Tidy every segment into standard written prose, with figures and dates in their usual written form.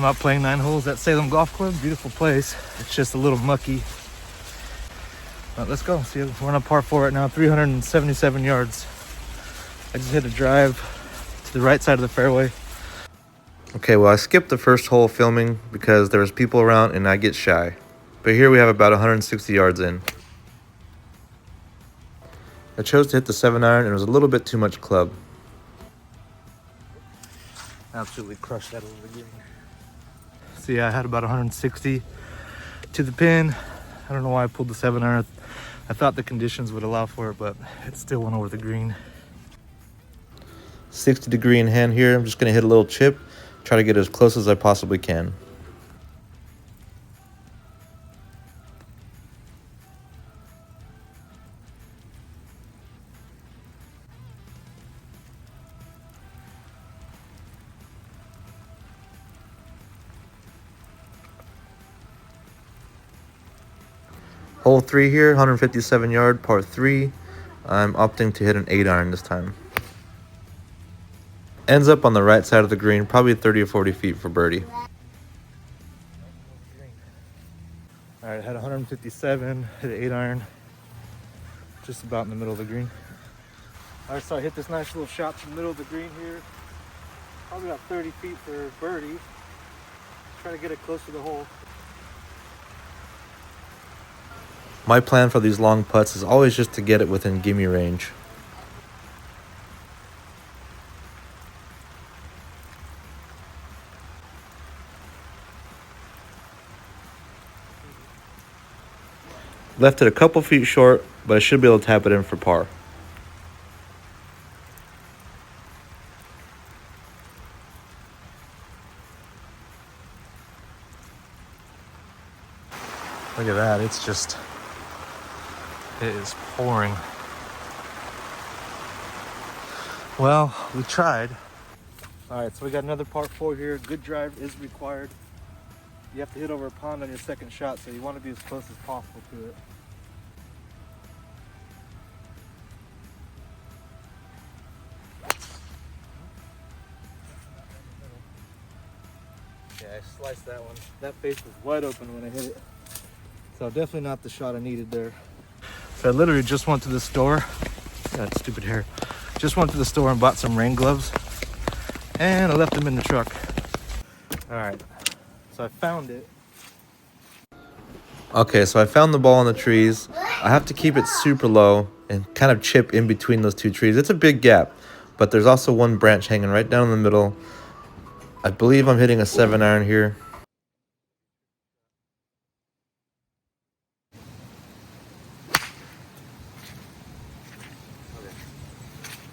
out playing 9 holes at Salem Golf Club. Beautiful place. It's just a little mucky. But let's go. See, we're on a par 4 right now, 377 yards. I just hit a drive to the right side of the fairway. Okay, well, I skipped the first hole filming because there was people around and I get shy. But here we have about 160 yards in. I chose to hit the 7-iron and it was a little bit too much club. Absolutely crushed that over the green. So yeah, I had about 160 to the pin. I don't know why I pulled the 7-iron. I thought the conditions would allow for it, but it still went over the green. 60 degree in hand here. I'm just gonna hit a little chip, try to get as close as I possibly can. Hole 3 here, 157 yard, par 3. I'm opting to hit an 8-iron this time. Ends up on the right side of the green, probably 30 or 40 feet for birdie. All right, had 157, hit an 8-iron, just about in the middle of the green. All right, so I hit this nice little shot to the middle of the green here. Probably about 30 feet for birdie. Try to get it close to the hole. My plan for these long putts is always just to get it within gimme range. Left it a couple feet short, but I should be able to tap it in for par. Look at that, it's just, it is pouring. Well, we tried. All right, so we got another par 4 here. Good drive is required. You have to hit over a pond on your second shot, so you want to be as close as possible to it. Yeah, I sliced that one. That face was wide open when I hit it. So definitely not the shot I needed there. So I literally just went to the store. That stupid hair. Just went to the store and bought some rain gloves. And I left them in the truck. All right, so I found it. Okay, so I found the ball in the trees. I have to keep it super low and kind of chip in between those 2 trees. It's a big gap, but there's also one branch hanging right down in the middle. I believe I'm hitting a 7-iron here.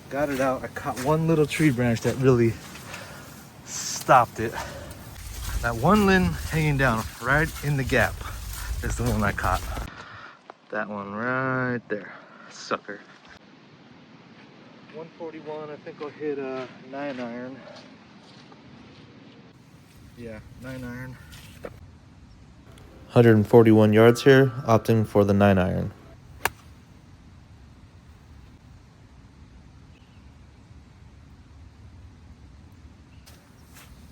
Got it out. I caught one little tree branch that really stopped it. That one limb hanging down right in the gap is the one I caught. That one right there. Sucker. 141, I think I'll hit a 9-iron. Yeah, 9-iron. 141 yards here, opting for the 9-iron.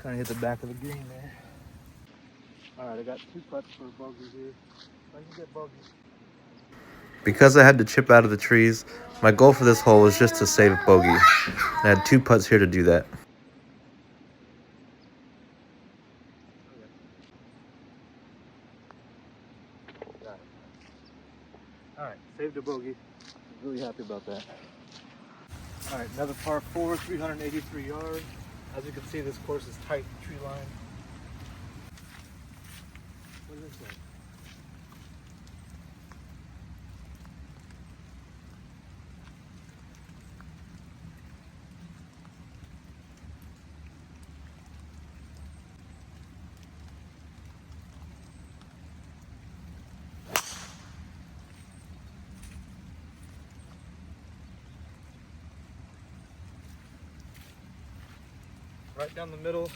Kind of hit the back of the green there. All right, I got 2 putts for bogey here. I can get bogey. Because I had to chip out of the trees, my goal for this hole was just to save bogey. I had 2 putts here to do that. All right, saved a bogey. I'm really happy about that. All right, another par 4, 383 yards. As you can see, this course is tight tree line. What is this like? Right down the middle,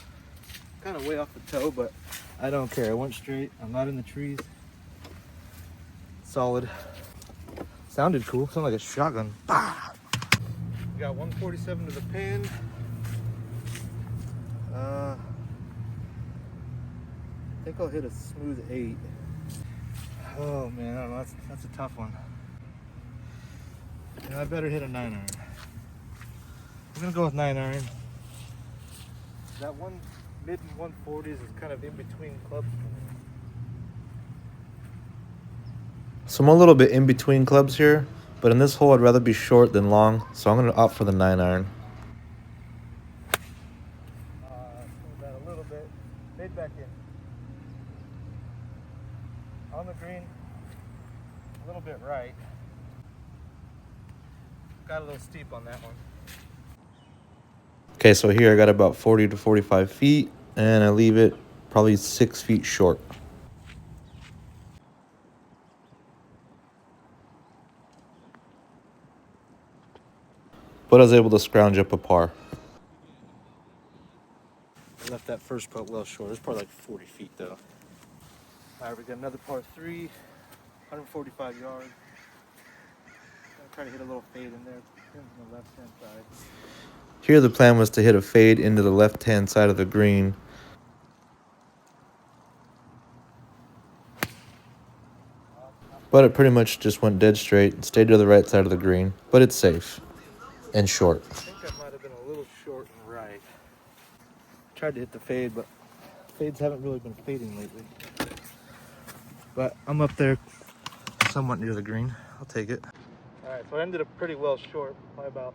kind of way off the toe, but I don't care. I went straight. I'm not in the trees. Solid. Sounded cool. Sounded like a shotgun. Bah! We got 147 to the pin. think I'll hit a smooth 8. Oh man, I don't know. That's a tough one. I better hit a 9-iron. I'm gonna go with 9-iron. That one mid 140s is kind of in between clubs for me. So I'm a little bit in between clubs here, but in this hole I'd rather be short than long, so I'm going to opt for the 9-iron. Move that a little bit. Fade back in. On the green, a little bit right. Got a little steep on that one. Okay, so here I got about 40 to 45 feet, and I leave it probably 6 feet short. But I was able to scrounge up a par. I left that first putt well short. It's probably like 40 feet though. All right, we got another par 3, 145 yards. I'll try to hit a little fade in there. Pins on the left-hand side. Here the plan was to hit a fade into the left-hand side of the green. But it pretty much just went dead straight, stayed to the right side of the green, but it's safe and short. I think that might have been a little short and right. Tried to hit the fade, but fades haven't really been fading lately. But I'm up there somewhat near the green. I'll take it. All right, so I ended up pretty well short, probably about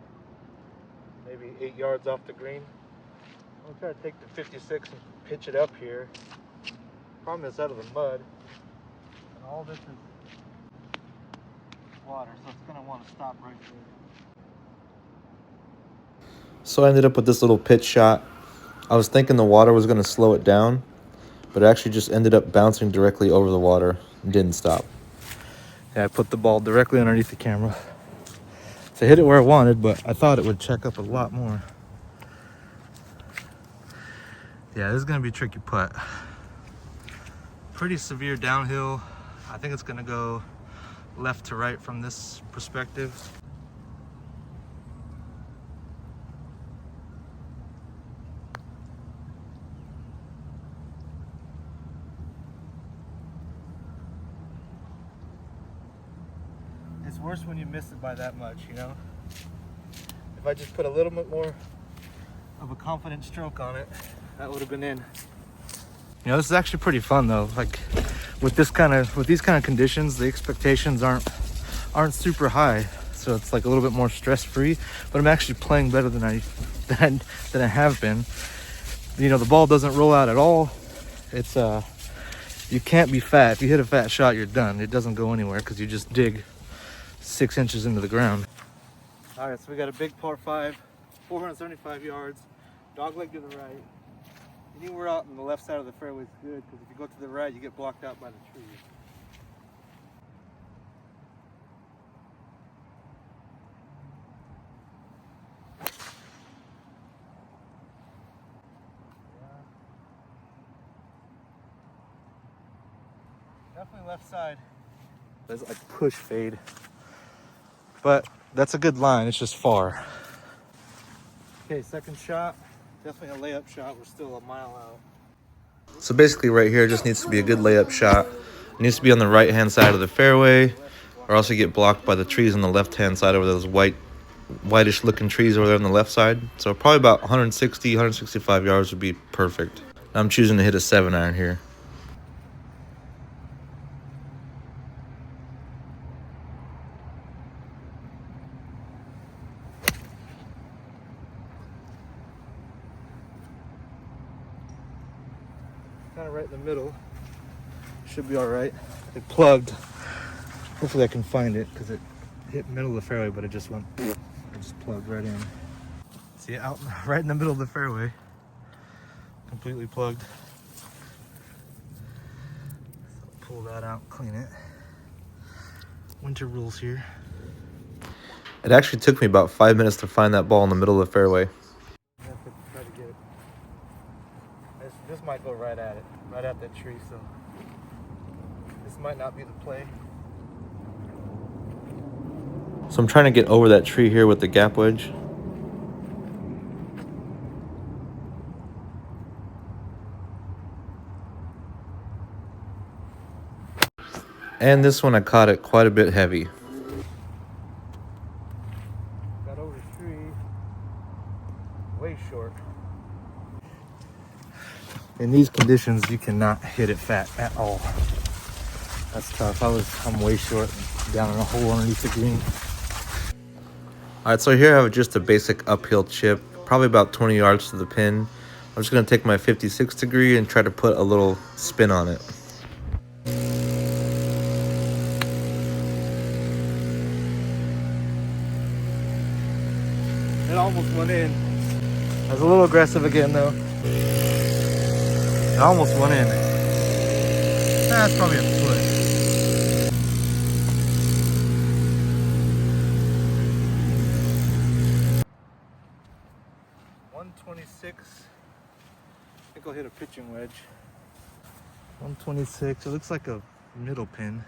maybe 8 yards off the green. I'm gonna try to take the 56 and pitch it up here. Problem is out of the mud, and all this is water, so it's gonna want to stop right there. So I ended up with this little pitch shot. I was thinking the water was going to slow it down, but it actually just ended up bouncing directly over the water and didn't stop. Yeah, I put the ball directly underneath the camera. So I hit it where I wanted, but I thought it would check up a lot more. Yeah, this is gonna be a tricky putt. Pretty severe downhill. I think it's gonna go left to right from this perspective. It's worse when you miss it by that much, you know? If I just put a little bit more of a confident stroke on it, that would have been in. You know, this is actually pretty fun though. Like with these kind of conditions, the expectations aren't super high, so it's like a little bit more stress-free. But I'm actually playing better than I have been. You know, the ball doesn't roll out at all. It's you can't be fat. If you hit a fat shot, you're done. It doesn't go anywhere because you just dig 6 inches into the ground. All right, so we got a big par 5, 475 yards, dog leg to the right. Anywhere out on the left side of the fairway is good, because if you go to the right, you get blocked out by the trees. Definitely left side. There's like push fade, but that's a good line. It's just far. Okay, second shot. Definitely a layup shot. We're still a mile out. So basically right here just needs to be a good layup shot. It needs to be on the right-hand side of the fairway, or else you get blocked by the trees on the left-hand side over those whitish looking trees over there on the left side. So probably about 160, 165 yards would be perfect. I'm choosing to hit a 7-iron here. Kind of right in the middle. Should be all right. It plugged. Hopefully I can find it because it hit middle of the fairway, but it just went. It just plugged right in. See, out right in the middle of the fairway. Completely plugged. So pull that out, clean it. Winter rules here. It actually took me about 5 minutes to find that ball in the middle of the fairway. I have to try to get it. This might go right at it, right at that tree, so this might not be the play. So I'm trying to get over that tree here with the gap wedge. And this one I caught it quite a bit heavy. Got over the tree. Way short. In these conditions, you cannot hit it fat at all. That's tough. I'm way short, down in a hole underneath the green. Alright, so here I have just a basic uphill chip, probably about 20 yards to the pin. I'm just going to take my 56 degree and try to put a little spin on it. It almost went in. I was a little aggressive again though. It almost went in. That's probably a foot. 126. I think I'll hit a pitching wedge. 126. It looks like a middle pin.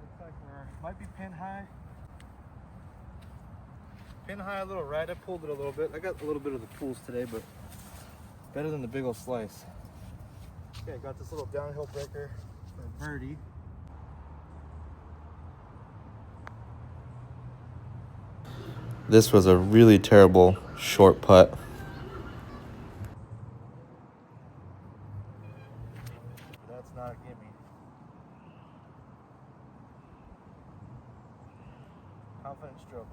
Looks like might be pin high. Pin high a little right. I pulled it a little bit. I got a little bit of the pulls today, but better than the big old slice. Okay, I got this little downhill breaker for birdie. This was a really terrible short putt. That's not a gimme. Confident stroke.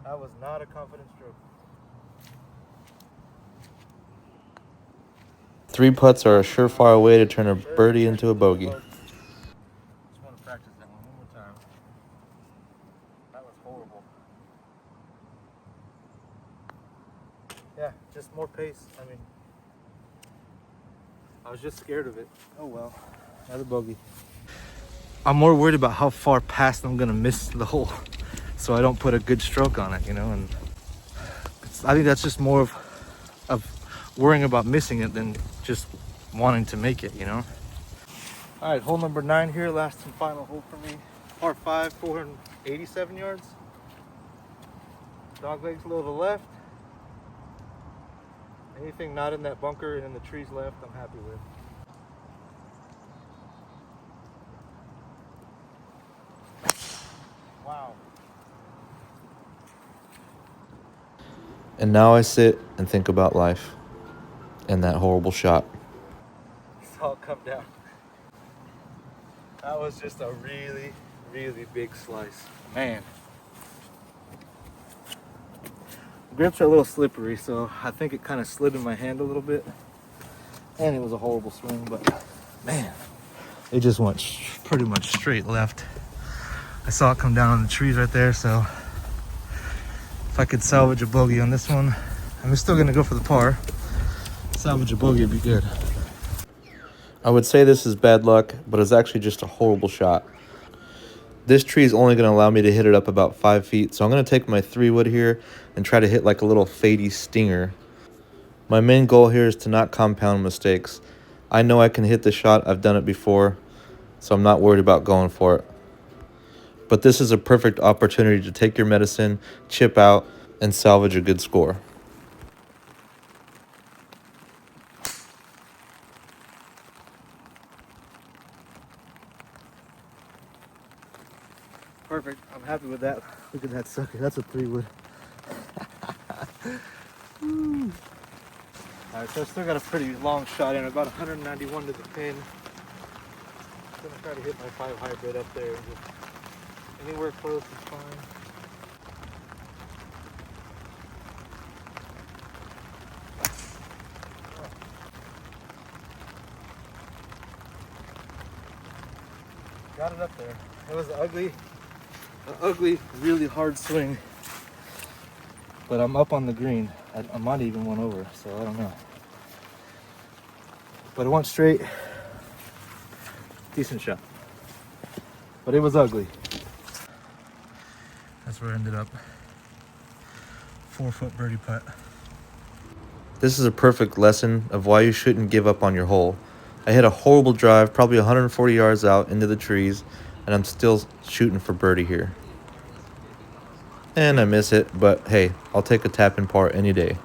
That was not a confident stroke. 3 putts are a surefire way to turn a birdie into a bogey. Just want to practice that one more time. That was horrible. Yeah, just more pace. I mean, I was just scared of it. Oh well, another bogey. I'm more worried about how far past I'm gonna miss the hole, so I don't put a good stroke on it, you know. And I think that's just more of worrying about missing it than just wanting to make it, you know. All right, hole number 9 here, last and final hole for me. Par 5, 487 yards. Dog legs a little to the left. Anything not in that bunker and in the trees left, I'm happy with. Wow. And now I sit and think about life and that horrible shot. Saw it come down. That was just a really, really big slice. Man. Grips are a little slippery, so I think it kind of slid in my hand a little bit. And it was a horrible swing, but man, it just went pretty much straight left. I saw it come down on the trees right there, so if I could salvage a bogey on this one, I'm still gonna go for the par. Salvage a bogey would be good. I would say this is bad luck, but it's actually just a horrible shot. This tree is only going to allow me to hit it up about 5 feet, so I'm going to take my 3-wood here and try to hit like a little fadey stinger. My main goal here is to not compound mistakes. I know I can hit the shot, I've done it before, so I'm not worried about going for it. But this is a perfect opportunity to take your medicine, chip out, and salvage a good score. Perfect. I'm happy with that. Look at that sucker. That's a 3-wood. Alright, so I still got a pretty long shot in, about 191 to the pin. I'm gonna try to hit my 5 hybrid up there. Just anywhere close is fine. Got it up there. It was an ugly, really hard swing. But I'm up on the green. I might even went over, so I don't know. But it went straight. Decent shot. But it was ugly. That's where I ended up. 4-foot birdie putt. This is a perfect lesson of why you shouldn't give up on your hole. I hit a horrible drive, probably 140 yards out into the trees, and I'm still shooting for birdie here. And I miss it, but hey, I'll take a tap-in par any day.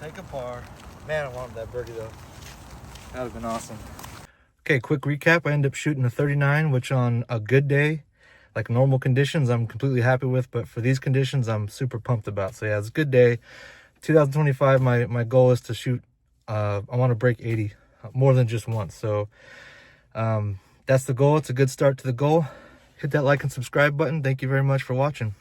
Take a par. Man, I wanted that birdie though. That would have been awesome. Okay, quick recap. I ended up shooting a 39, which on a good day, like normal conditions, I'm completely happy with. But for these conditions, I'm super pumped about. So yeah, it's a good day. 2025, my goal is to shoot, I want to break 80 more than just once. So that's the goal. It's a good start to the goal. Hit that like and subscribe button. Thank you very much for watching.